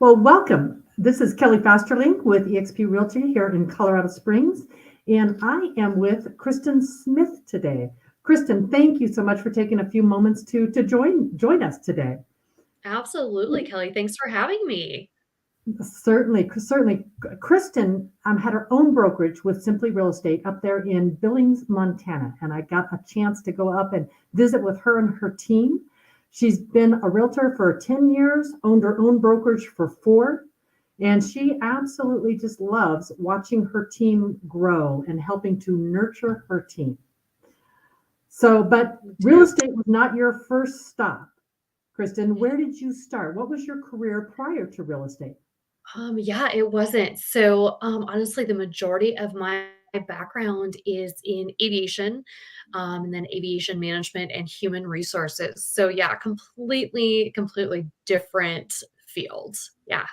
Well, welcome. This is Kelly Fasterling with eXp Realty here in Colorado Springs, and I am with Cristin Smith today. Cristin, thank you so much for taking a few moments to join us today. Absolutely, Kelly. Thanks for having me. Certainly. Cristin had her own brokerage with Simply Real Estate up there in Billings, Montana, and I got a chance to go up and visit with her and her team. She's been a realtor for 10 years, owned her own brokerage for four, and she absolutely just loves watching her team grow and helping to nurture her team. But real Too. estate was not your first stop. Cristin, where did you start? What was your career prior to real estate? Yeah, it wasn't. Honestly, the majority of my background is in aviation, and then aviation management and human resources. So yeah, completely different fields. Yeah,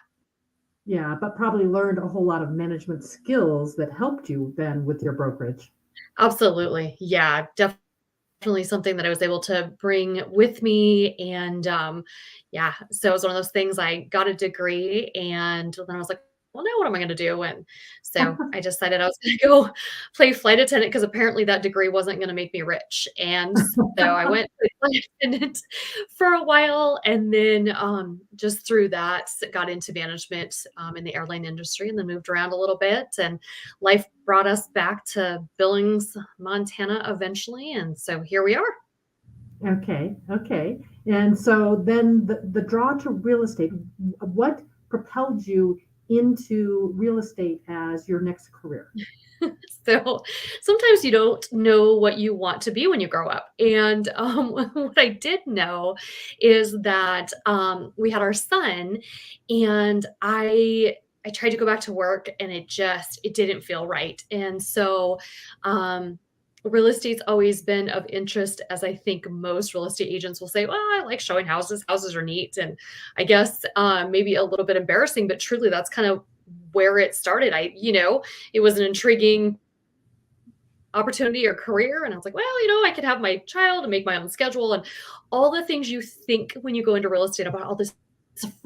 Yeah, but probably learned a whole lot of management skills that helped you then with your brokerage. absolutely. Yeah, definitely something that I was able to bring with me. Yeah, so it was one of those things. I got a degree and then I was like, well, now what am I going to do? And so I decided I was going to go play flight attendant because apparently that degree wasn't going to make me rich. And so I went to flight attendant for a while. And then just through that, got into management in the airline industry and then moved around a little bit. And life brought us back to Billings, Montana eventually. And so here we are. Okay. And so then the draw to real estate, what propelled you into real estate as your next career? So sometimes you don't know what you want to be when you grow up. And what I did know is that we had our son, and I tried to go back to work, and it didn't feel right. And so real estate's always been of interest, as I think most real estate agents will say, well, I like showing houses. Houses are neat. And I guess maybe a little bit embarrassing, but truly that's kind of where it started. It was an intriguing opportunity or career. And I was like, well, I could have my child and make my own schedule and all the things you think when you go into real estate about all this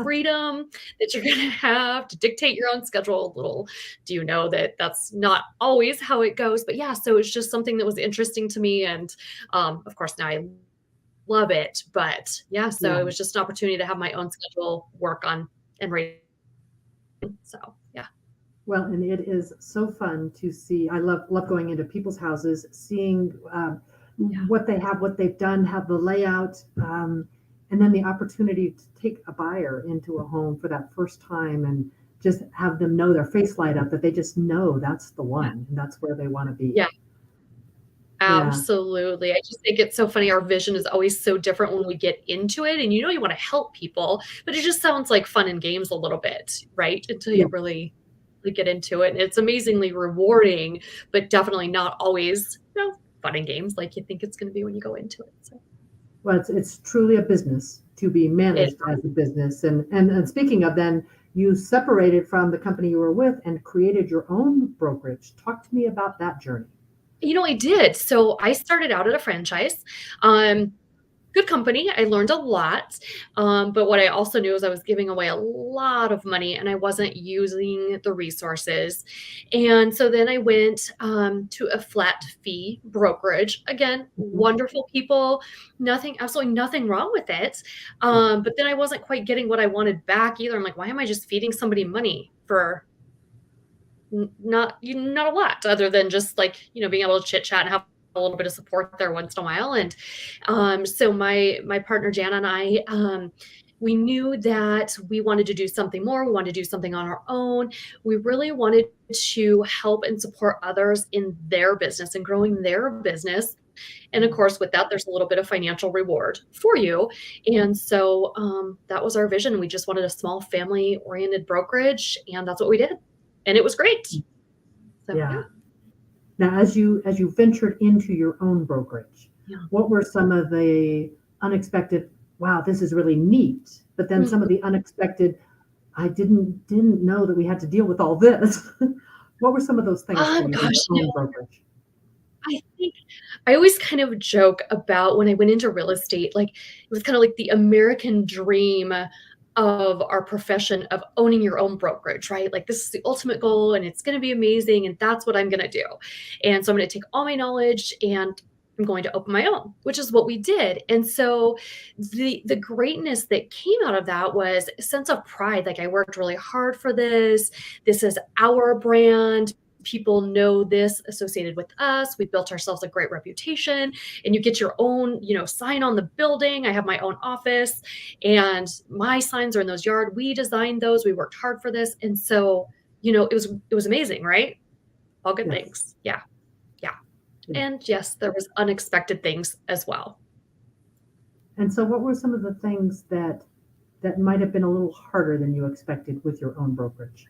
freedom that you're going to have to dictate your own schedule. Little do you know that that's not always how it goes. But yeah, so it's just something that was interesting to me. And of course, now I love it. But yeah, so Yeah. it was just an opportunity to have my own schedule, work on and raise. So yeah. Well, and it is so fun to see. I love going into people's houses, seeing Yeah. what they have, what they've done, have the layout, and then the opportunity to take a buyer into a home for that first time and just have them know their face light up that they just know that's the Yeah. one and that's where they want to be. Yeah. Yeah, Absolutely. I just think it's so funny. Our vision is always so different when we get into it. And you want to help people, but it just sounds like fun and games a little bit, right? Until yeah. you really get into it. And it's amazingly rewarding, but definitely not always, fun and games like you think it's going to be when you go into it. So Well, it's truly a business to be it, managed as a business. And speaking of then, you separated from the company you were with and created your own brokerage. Talk to me about that journey. I did. So I started out at a franchise. Um, Good company. I learned a lot. But what I also knew is I was giving away a lot of money and I wasn't using the resources. And so then I went to a flat fee brokerage. Again, Mhm. wonderful people, absolutely nothing wrong with it. Yeah. But then I wasn't quite getting what I wanted back either. I'm like, why am I just feeding somebody money for not a lot other than just like being able to chit chat and have a little bit of support there once in a while. And so my partner Jana and I, we knew that we wanted to do something more. We wanted to do something on our own. We really wanted to help and support others in their business and growing their business. And of course, with that, there's a little bit of financial reward for you. And so that was our vision. We just wanted a small family oriented brokerage, and that's what we did. And it was great. So yeah. Yeah. Now, as you ventured into your own brokerage, Yeah. what were some of the unexpected, wow, this is really neat, but then some of Mhm. the unexpected, I didn't know that we had to deal with all this. What were some of those things for you in your Gosh, own brokerage? I think I always kind of joke about when I went into real estate, like it was kind of like the American dream of our profession of owning your own brokerage, right? Like this is the ultimate goal and it's going to be amazing and that's what I'm going to do. And so I'm going to take all my knowledge and I'm going to open my own, which is what we did. And so the greatness that came out of that was a sense of pride. Like I worked really hard for this. This is our brand. People know this associated with us. We built ourselves a great reputation, and you get your own, sign on the building. I have my own office and my signs are in those yard. We designed those. We worked hard for this. And so, it was amazing, right? All good Yes. things. Yeah. Yeah. Yeah. And yes, there was unexpected things as well. And so what were some of the things that might have been a little harder than you expected with your own brokerage?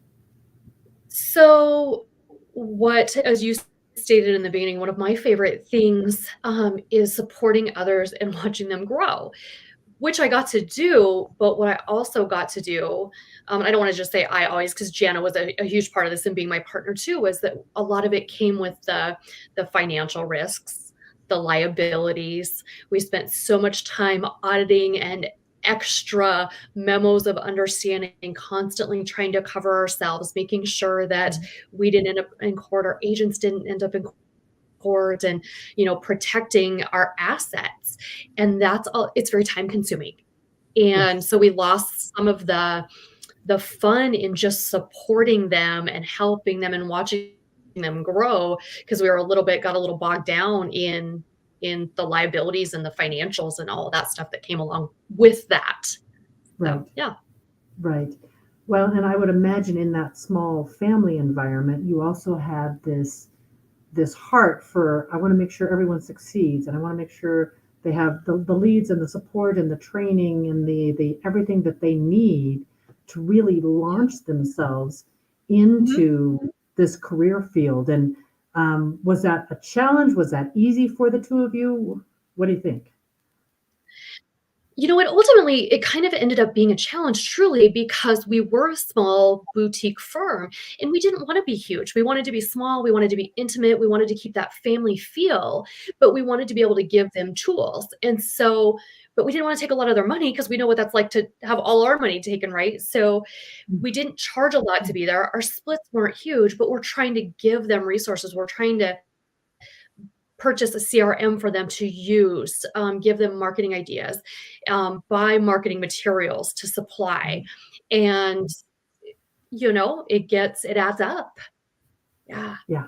So, as you stated in the beginning, one of my favorite things is supporting others and watching them grow, which I got to do. But what I also got to do, I don't want to just say I always, because Jana was a huge part of this and being my partner too, was that a lot of it came with the financial risks, the liabilities. We spent so much time auditing and extra memos of understanding, constantly trying to cover ourselves, making sure that we didn't end up in court, our agents didn't end up in court, and protecting our assets. And that's all. It's very time consuming, and Yes. so we lost some of the fun in just supporting them and helping them and watching them grow, because we got a little bogged down in the liabilities and the financials and all of that stuff that came along with that. Right. So yeah. Right. Well, and I would imagine in that small family environment, you also had this heart for, I want to make sure everyone succeeds, and I want to make sure they have the leads and the support and the training and the everything that they need to really launch themselves Mhm. into this career field. And was that a challenge? Was that easy for the two of you? What do you think? You know what? Ultimately, it kind of ended up being a challenge truly, because we were a small boutique firm and we didn't want to be huge. We wanted to be small. We wanted to be intimate. We wanted to keep that family feel, but we wanted to be able to give them tools. And so, but we didn't want to take a lot of their money because we know what that's like to have all our money taken, right? So we didn't charge a lot to be there. Our splits weren't huge, but we're trying to give them resources. We're trying to purchase a CRM for them to use, give them marketing ideas, buy marketing materials to supply. And, it adds up. Yeah. Yeah.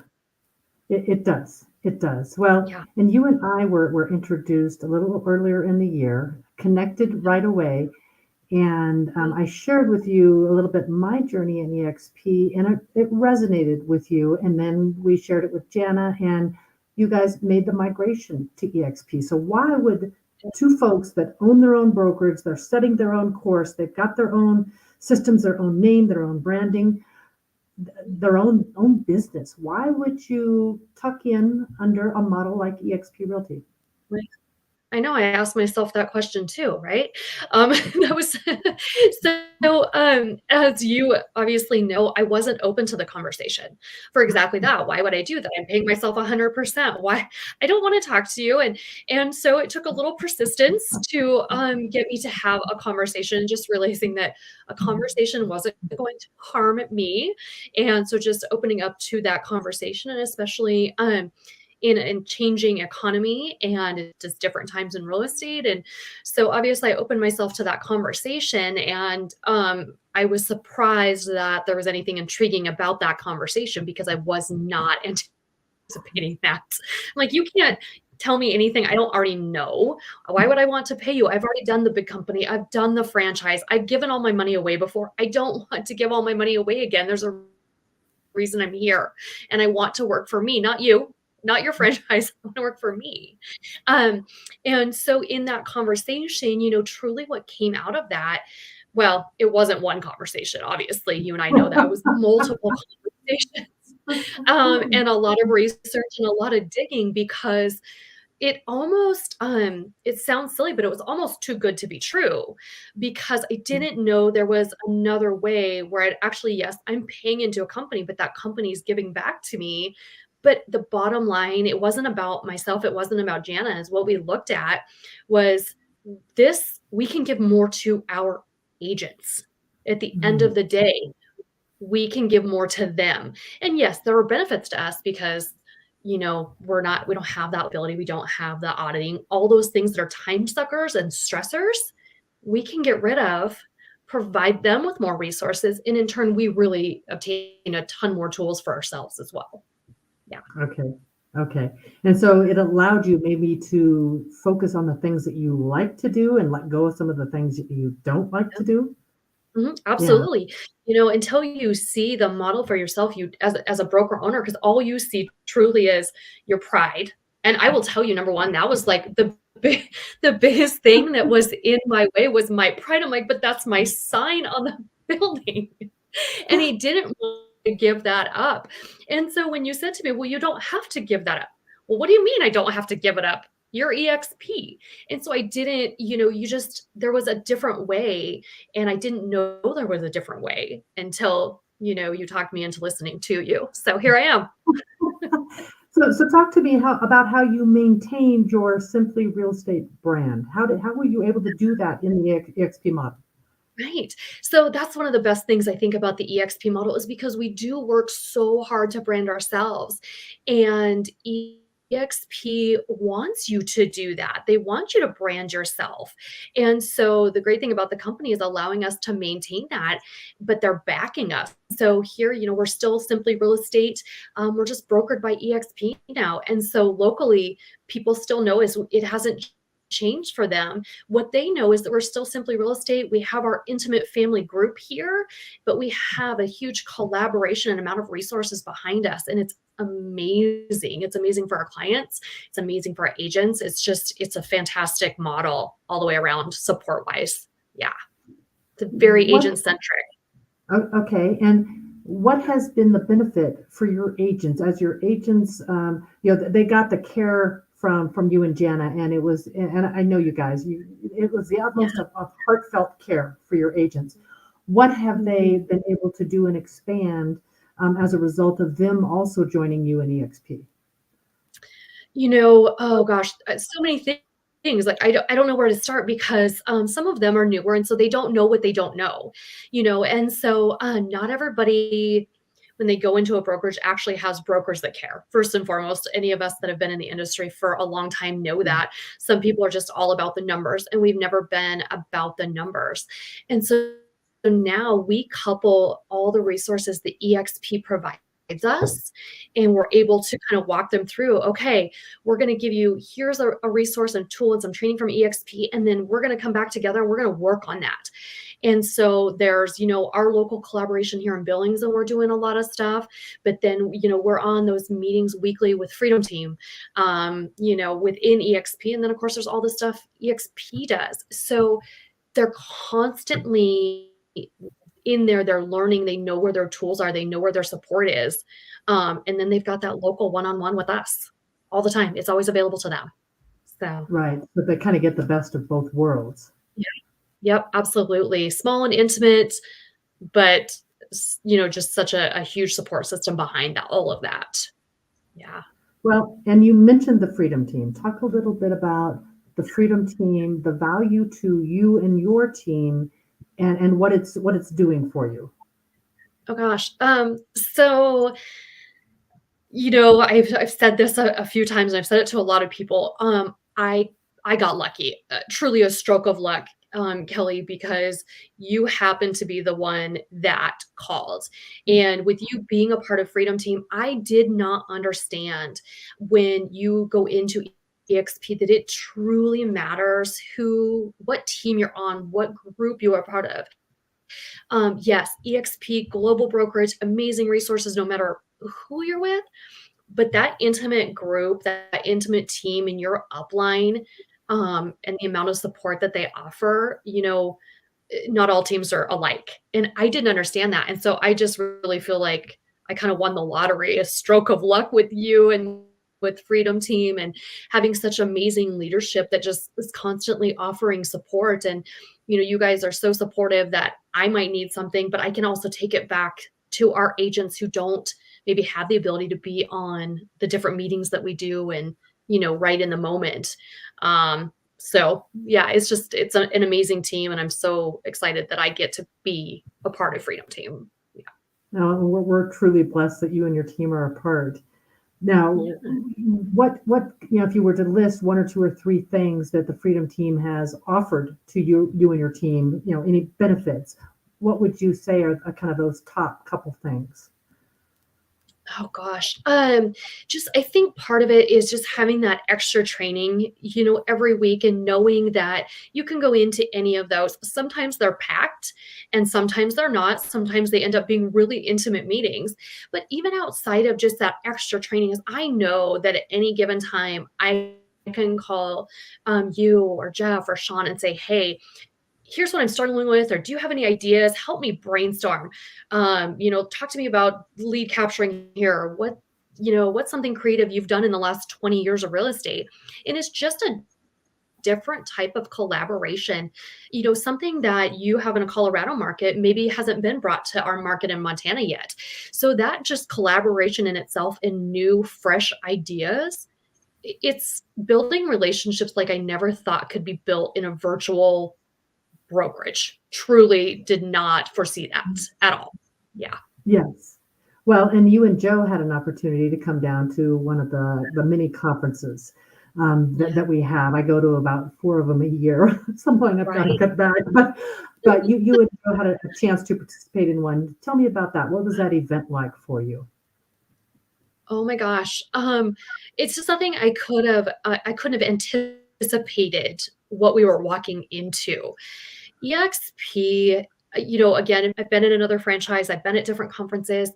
It does. It does. Well, Yeah. and you and I were introduced a little earlier in the year, connected right away. And I shared with you a little bit my journey in EXP, and it resonated with you. And then we shared it with Jana, and you guys made the migration to EXP. So why would two folks that own their own brokerage, they're setting their own course, they've got their own systems, their own name, their own branding, their own business, why would you tuck in under a model like EXP Realty? Right. I know, I asked myself that question too, right? That was as you obviously know, I wasn't open to the conversation for exactly that. Why would I do that? I'm paying myself 100%. Why? I don't want to talk to you. And so it took a little persistence to get me to have a conversation, just realizing that a conversation wasn't going to harm me. And so just opening up to that conversation, and especially in changing economy and just different times in real estate. And so obviously I opened myself to that conversation, and I was surprised that there was anything intriguing about that conversation, because I was not anticipating that. I'm like, you can't tell me anything I don't already know. Why would I want to pay you? I've already done the big company. I've done the franchise. I've given all my money away before. I don't want to give all my money away again. There's a reason I'm here, and I want to work for me, not you, not your franchise. I want to work for me. Um, and so in that conversation, truly what came out of that, well, it wasn't one conversation. Obviously, you and I know that it was multiple conversations, and a lot of research and a lot of digging, because it almost, it sounds silly, but it was almost too good to be true, because I didn't know there was another way where I'd actually, yes, I'm paying into a company, but that company is giving back to me. But the bottom line, it wasn't about myself. It wasn't about Jana. Is what we looked at was this, we can give more to our agents. At the end Mm, of the day, we can give more to them. And yes, there are benefits to us because we don't have that ability, we don't have the auditing, all those things that are time suckers and stressors, we can get rid of, provide them with more resources, and in turn we really obtain a ton more tools for ourselves as well. Yeah. okay. Okay. And so it allowed you maybe to focus on the things that you like to do and let go of some of the things that you don't like to do. Mhm, Yeah. absolutely. Until you see the model for yourself, you as a broker owner, because all you see truly is your pride. And I will tell you, number one, that was like the biggest thing that was in my way was my pride. I'm like, but that's my sign on the building. And he didn't want to give that up. And so when you said to me, well, you don't have to give that up. Well, what do you mean I don't have to give it up? You're EXP. And so I didn't, there was a different way. And I didn't know there was a different way until, you talked me into listening to you. So here I am. So talk to me about how you maintained your Simply Real Estate brand. How were you able to do that in the EXP model? Right. So that's one of the best things I think about the EXP model is because we do work so hard to brand ourselves. And EXP wants you to do that. They want you to brand yourself. And so the great thing about the company is allowing us to maintain that, but they're backing us. So here, we're still Simply Real Estate. We're just brokered by EXP now. And so locally, people still know is it hasn't changed for them. What they know is that we're still Simply Real Estate. We have our intimate family group here, but we have a huge collaboration and amount of resources behind us. And it's amazing. It's amazing for our clients. It's amazing for our agents. It's a fantastic model all the way around support wise. Yeah. It's very What agent centric. Okay, and what has been the benefit for your agents as your agents, they got the care from you and Jana, and and I know you guys, it was the Yeah. utmost of heartfelt care for your agents. What have they Mhm. been able to do and expand, as a result of them also joining you in EXP? Oh gosh, so many things. Like I don't know where to start because some of them are newer, and so they don't know what they don't know. And so not everybody when they go into a brokerage actually has brokers that care. First and foremost, any of us that have been in the industry for a long time know Yeah, that some people are just all about the numbers, and we've never been about the numbers. And so now we couple all the resources that EXP provides us, and we're able to kind of walk them through, okay, we're going to give you, here's a resource and tool and some training from EXP, and then we're going to come back together and we're going to work on that. And so there's, our local collaboration here in Billings, and we're doing a lot of stuff. But then, we're on those meetings weekly with Freedom Team, within EXP. And then, of course, there's all the stuff EXP does. So they're constantly in there, they're learning, they know where their tools are, they know where their support is. And then they've got that local one-on-one with us all the time. It's always available to them. So, right, so they kinda get the best of both worlds. yeah, yep, absolutely. Small and intimate, but just such a huge support system behind that, all of that. Yeah. Well, and you mentioned the Freedom Team. Talk a little bit about the Freedom Team, the value to you and your team, and what it's doing for you. Oh gosh. So I've said this a few times, and I've said it to a lot of people. I got lucky, truly a stroke of luck, Kelly, because you happen to be the one that called. And with you being a part of Freedom Team, I did not understand when you go into EXP that it truly matters what team you're on, what group you are part of. Yes, EXP, global brokerage, amazing resources no matter who you're with, but that intimate group, that intimate team in your upline, and the amount of support that they offer, not all teams are alike. And I didn't understand that. And so I just really feel like I kind of won the lottery, a stroke of luck with you and with Freedom Team and having such amazing leadership that just is constantly offering support. And, you guys are so supportive that I might need something, but I can also take it back to our agents who don't maybe have the ability to be on the different meetings that we do and, right in the moment. So yeah, it's an amazing team, and I'm so excited that I get to be a part of Freedom Team. Yeah. We're truly blessed that you and your team are a part. Now, Yeah. if you were to list one or two or three things that the Freedom Team has offered to you and your team, any benefits, what would you say are kind of those top couple things? Oh gosh. Just I think part of it is just having that extra training, every week and knowing that you can go into any of those. Sometimes they're packed and sometimes they're not. Sometimes they end up being really intimate meetings. But even outside of just that extra training, is I know that at any given time I can call you or Jeff or Sean and say, hey, here's what I'm struggling with, or do you have any ideas? Help me brainstorm. Talk to me about lead capturing here, or what's something creative you've done in the last 20 years of real estate. And it's just a different type of collaboration. Something that you have in a Colorado market maybe hasn't been brought to our market in Montana yet. So that just collaboration in itself and new, fresh ideas. It's building relationships like I never thought could be built in a virtual brokerage. Truly did not foresee that at all. Yeah. Yes. Well, and you and Joe had an opportunity to come down to one of the mini conferences that, Yeah. that we have. I go to about four of them a year. At some point, I've got to Right. cut back. But you and Joe had a chance to participate in one. Tell me about that. What was that event like for you? Oh my gosh. It's just something I couldn't have anticipated what we were walking into. EXP, again, I've been in another franchise, I've been at different conferences,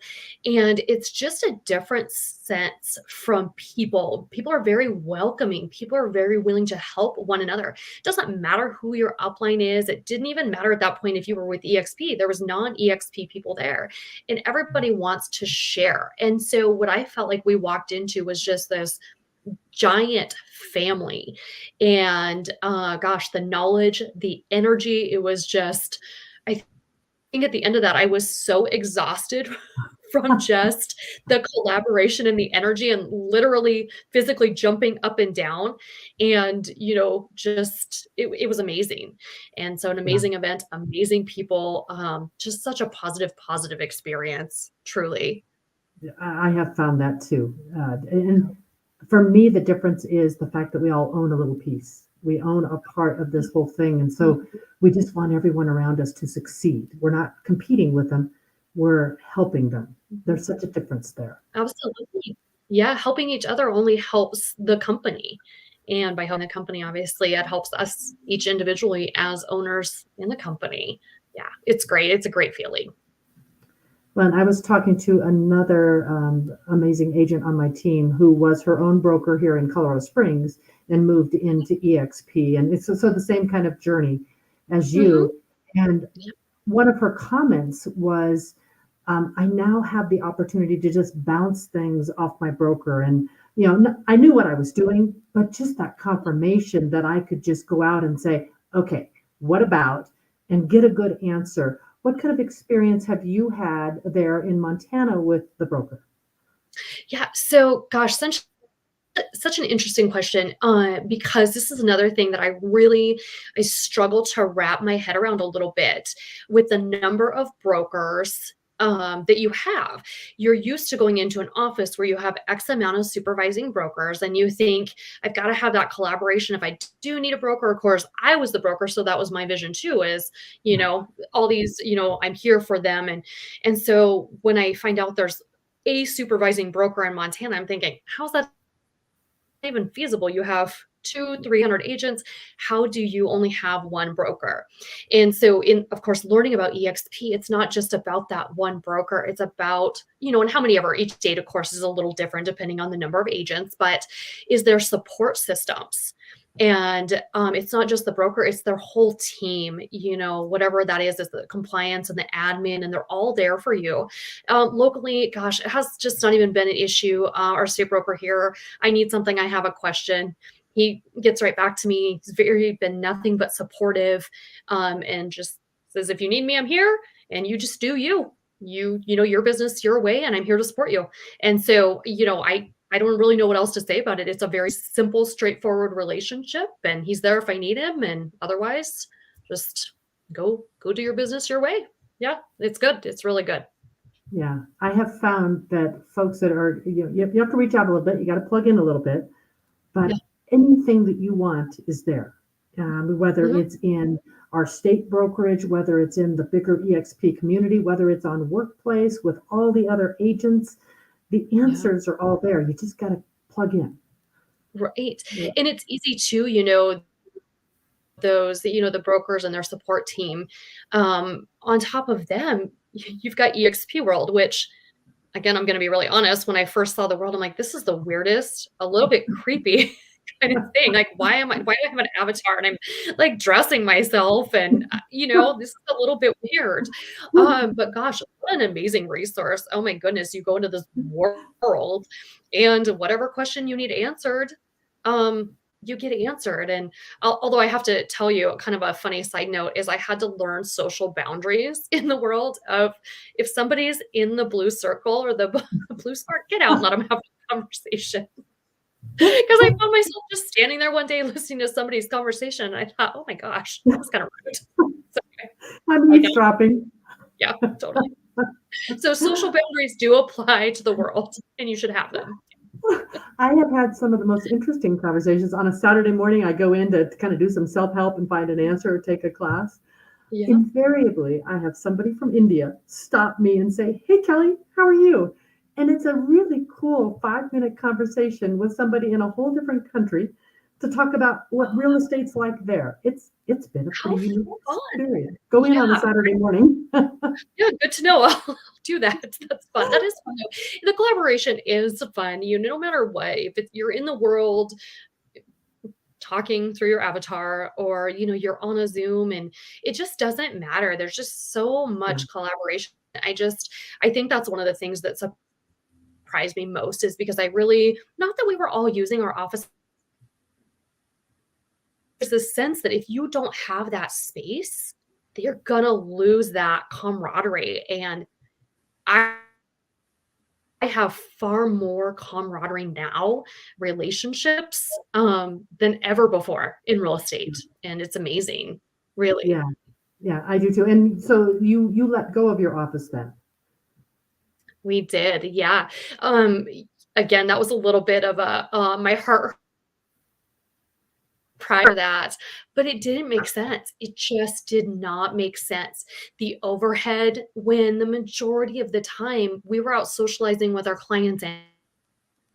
and it's just a different sense from people. People are very welcoming. People are very willing to help one another. It doesn't matter who your upline is. It didn't even matter at that point if you were with EXP. There was non-EXP people there, and everybody wants to share. And so what I felt like we walked into was just this giant family. And gosh, the knowledge, the energy, it was just, I think at the end of that, I was so exhausted from just the collaboration and the energy and literally physically jumping up and down. And, just it was amazing. And so an Yeah. amazing event, amazing people, just such a positive experience, truly. Yeah, I have found that too. And for me, the difference is the fact that we all own a little piece. We own a part of this whole thing. And so we just want everyone around us to succeed. We're not competing with them, we're helping them. There's such a difference there. Absolutely. Yeah, helping each other only helps the company. And by helping the company, obviously, it helps us each individually as owners in the company. Yeah, it's great. It's a great feeling. Well, I was talking to another amazing agent on my team who was her own broker here in Colorado Springs and moved into EXP. And it's so the same kind of journey as Hmm. you. And Yeah. one of her comments was, I now have the opportunity to just bounce things off my broker. And, I knew what I was doing, but just that confirmation that I could just go out and say, okay, what about, and get a good answer. What kind of experience have you had there in Montana with the broker? Yeah. So, gosh, such an interesting question, because this is another thing that I struggle to wrap my head around a little bit with the number of brokers that you have. You're used to going into an office where you have X amount of supervising brokers, and you think, I've got to have that collaboration. If I do need a broker, of course, I was the broker, so that was my vision too. Is all these, I'm here for them, and so when I find out there's a supervising broker in Montana, I'm thinking, how's that even feasible? You have 300 agents. How do you only have one broker? And so, in of course, learning about EXP, it's not just about that one broker. It's about, and how many ever each data course is a little different depending on the number of agents, but is there support systems? And it's not just the broker, it's their whole team, whatever that is the compliance and the admin, and they're all there for you. Locally, gosh, it has just not even been an issue. Our state broker here, I need something, I have a question. He gets right back to me. He's been nothing but supportive, and just says, if you need me, I'm here, and you just do you. You know your business your way, and I'm here to support you. And so, I I don't really know what else to say about it. It's a very simple, straightforward relationship, and he's there if I need him, and otherwise, just go do your business your way. Yeah, it's good. It's really good. Yeah, I have found that folks that are, you have to reach out a little bit. You got to plug in a little bit, Yeah. but anything that you want is there. Whether Mhm. it's in our state brokerage, whether it's in the bigger EXP community, whether it's on workplace with all the other agents, the Yeah. answers are all there. You just got to plug in. Right. Yeah. And it's easy too, those that, the brokers and their support team. On top of them, you've got EXP World, which again, I'm gonna be really honest, when I first saw the world, I'm like, "This is the weirdest, a little bit creepy kind of thing." Like, why do I have an avatar and I'm, like, dressing myself and, this is a little bit weird. But gosh, what an amazing resource. Oh my goodness, you go into this world and whatever question you need answered, you get answered. And although I have to tell you kind of a funny side note is I had to learn social boundaries in the world of if somebody's in the blue circle or the blue spark, get out and let them have a conversation. Because I found myself just standing there one day listening to somebody's conversation, and I thought, "Oh my gosh, that was kinda rude." So, anyway, I'm like, eavesdropping. yeah, totally. So social boundaries do apply to the world, and you should have them. I have had some of the most interesting conversations. On a Saturday morning, I go in to kind of do some self help and find an answer or take a class. Yeah. Invariably, I have somebody from India stop me and say, "Hey, Kelly, how are you?" And it's a really cool 5-minute conversation with somebody in a whole different country to talk about what real estate's like there. It's been a How pretty unique fun. experience. Go in on a Yeah. Saturday morning. Yeah, good to know. I'll do that. That's fun. That is fun, though. The collaboration is fun, no matter what, if it's you're in the world talking through your avatar or, you're on a Zoom and it just doesn't matter. There's just so Yeah, much collaboration. I think that's one of the things that surprised me most is because I really not that we were all using our office. There's this sense that if you don't have that space, that you're gonna lose that camaraderie. And I I have far more camaraderie now, relationships, than ever before in real estate, and it's amazing, really. yeah, yeah, I do too. And so you let go of your office then? We did, yeah. Again, that was a little bit of my heart prior to that, but it didn't make sense. It just did not make sense. The overhead when the majority of the time we were out socializing with our clients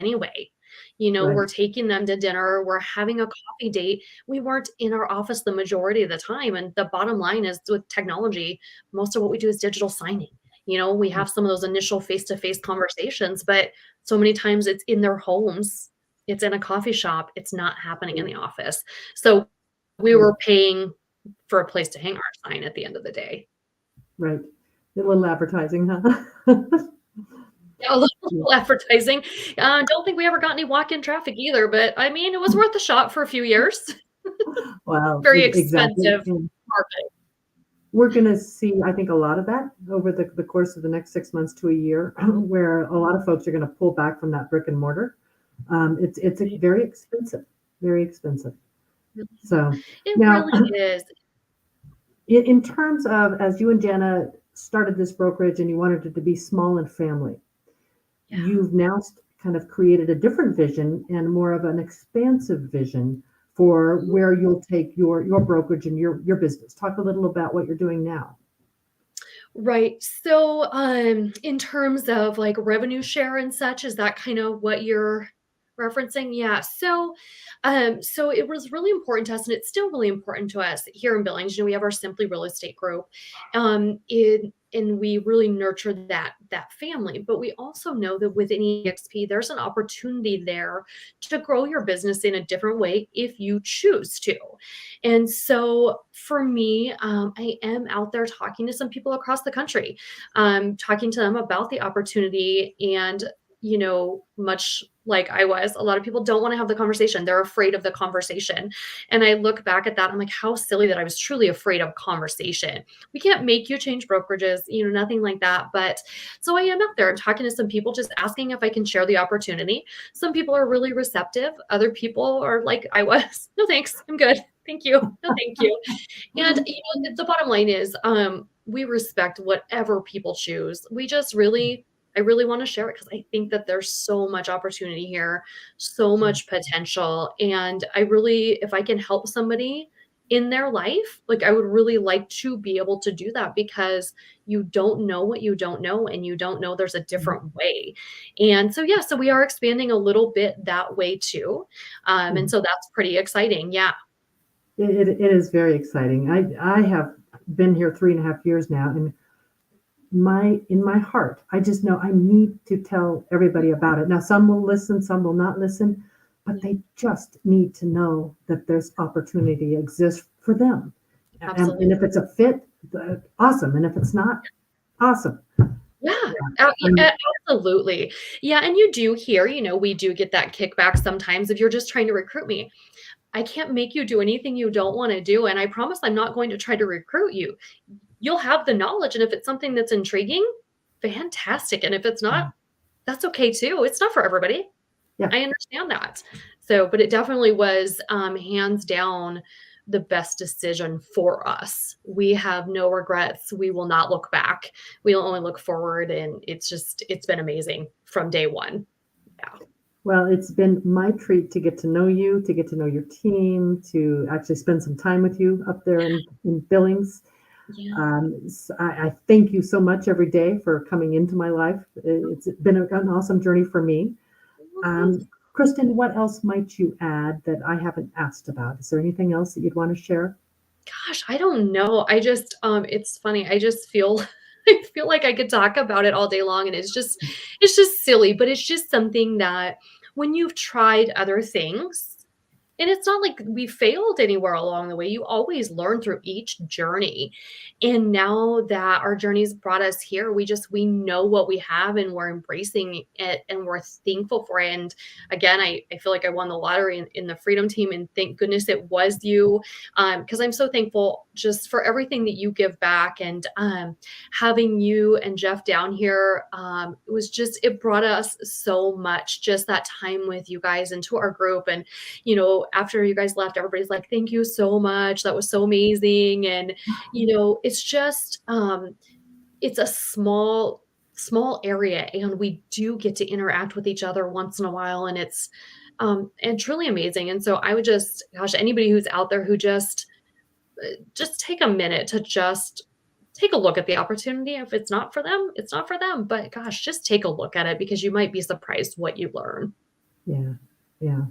anyway. Right. We're taking them to dinner, we're having a coffee date. We weren't in our office the majority of the time. And the bottom line is with technology, most of what we do is digital signing. We have some of those initial face to face conversations, but so many times it's in their homes, it's in a coffee shop, it's not happening in the office. So we Yeah, were paying for a place to hang our sign at the end of the day. right. A little advertising, huh? Yeah, a little advertising. Don't think we ever got any walk-in traffic either, but I mean, it was worth a shot for a few years. Well, Very exactly. expensive And market. we're going to see, I think, a lot of that over the course of the next 6 months to a year, where a lot of folks are going to pull back from that brick and mortar. It's a very expensive, very expensive. So It now, really is. in terms of as you and Jana started this brokerage and you wanted it to be small and family, Yeah. you've now kind of created a different vision and more of an expansive vision for Mhm. where you'll take your brokerage and your business. Talk a little about what you're doing now. Right. So, in terms of like revenue share and such, is that kind of what you're referencing? Yeah. So it was really important to us, and it's still really important to us here in Billings. We have our Simply Real Estate group, and we really nurture that family. But we also know that within EXP, there's an opportunity there to grow your business in a different way if you choose to. And so for me, I am out there talking to some people across the country, talking to them about the opportunity and, much like I was. A lot of people don't want to have the conversation. They're afraid of the conversation. And I look back at that. I'm like, how silly that I was truly afraid of conversation. We can't make you change brokerages, nothing like that. But so I am out there and talking to some people, just asking if I can share the opportunity. Some people are really receptive. Other people are like I was, no thanks, I'm good. Thank you. No, thank you. And the bottom line is, we respect whatever people choose. I really want to share it because I think that there's so much opportunity here, so much potential. And I really, if I can help somebody in their life, like I would really like to be able to do that because you don't know what you don't know, and you don't know there's a different way. And so, yeah, so we are expanding a little bit that way too. And so that's pretty exciting. Yeah. It is very exciting. I have been here 3.5 years now, and in my heart, I just know I need to tell everybody about it. Now, some will listen, some will not listen, but they just need to know that there's opportunity exists for them. And Absolutely. if it's a fit, awesome. And if it's not, awesome. Yeah, Um, absolutely. Yeah, and you do hear, we do get that kickback sometimes if you're just trying to recruit me. I can't make you do anything you don't wanna do, and I promise I'm not going to try to recruit you. You'll have the knowledge, and if it's something that's intriguing, fantastic, and if it's not, that's okay too. It's not for everybody. yeah. I understand that. So, but it definitely was, hands down the best decision for us. We have no regrets. We will not look back. We'll only look forward, and it's been amazing from day one. Yeah. Well, it's been my treat to get to know you, to get to know your team, to actually spend some time with you up there in Billings. Yeah. I thank you so much every day for coming into my life. It's been an awesome journey for me. Well, thank Um, Kristen, what else might you add that I haven't asked about? Is there anything else that you'd want to share? Gosh, I don't know. It's funny. I just feel I feel like I could talk about it all day long, and it's just silly, but it's just something that when you've tried other things, and it's not like we failed anywhere along the way. You always learn through each journey. And now that our journeys brought us here, we know what we have, and we're embracing it, and we're thankful for it. And again, I feel like I won the lottery in the Freedom Team, and thank goodness it was you. Because I'm so thankful just for everything that you give back. And having you and Jeff down here, it brought us so much, just that time with you guys and to our group. And after you guys left, everybody's like, thank you so much. That was so amazing. And, it's just, it's a small area, and we do get to interact with each other once in a while. And it's, and truly amazing. And so I would gosh, anybody who's out there who just take a minute to just take a look at the opportunity. If it's not for them, it's not for them. But gosh, just take a look at it because you might be surprised what you learn. Yeah, yeah.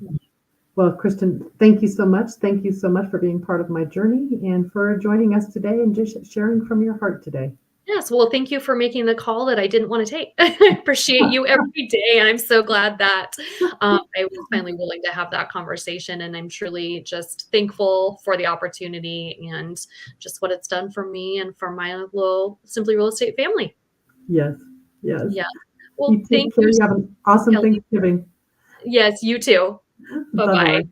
Well, Kristen, thank you so much. Thank you so much for being part of my journey and for joining us today and just sharing from your heart today. Yes, well, thank you for making the call that I didn't want to take. I appreciate you every day, and I'm so glad that I was finally willing to have that conversation. And I'm truly just thankful for the opportunity and just what it's done for me and for my little Simply Real Estate family. Yes, yes. Yeah. You Well, take thank care. you, You have an awesome Kelly. Thanksgiving. Yes, you too. Bye Bye bye. bye.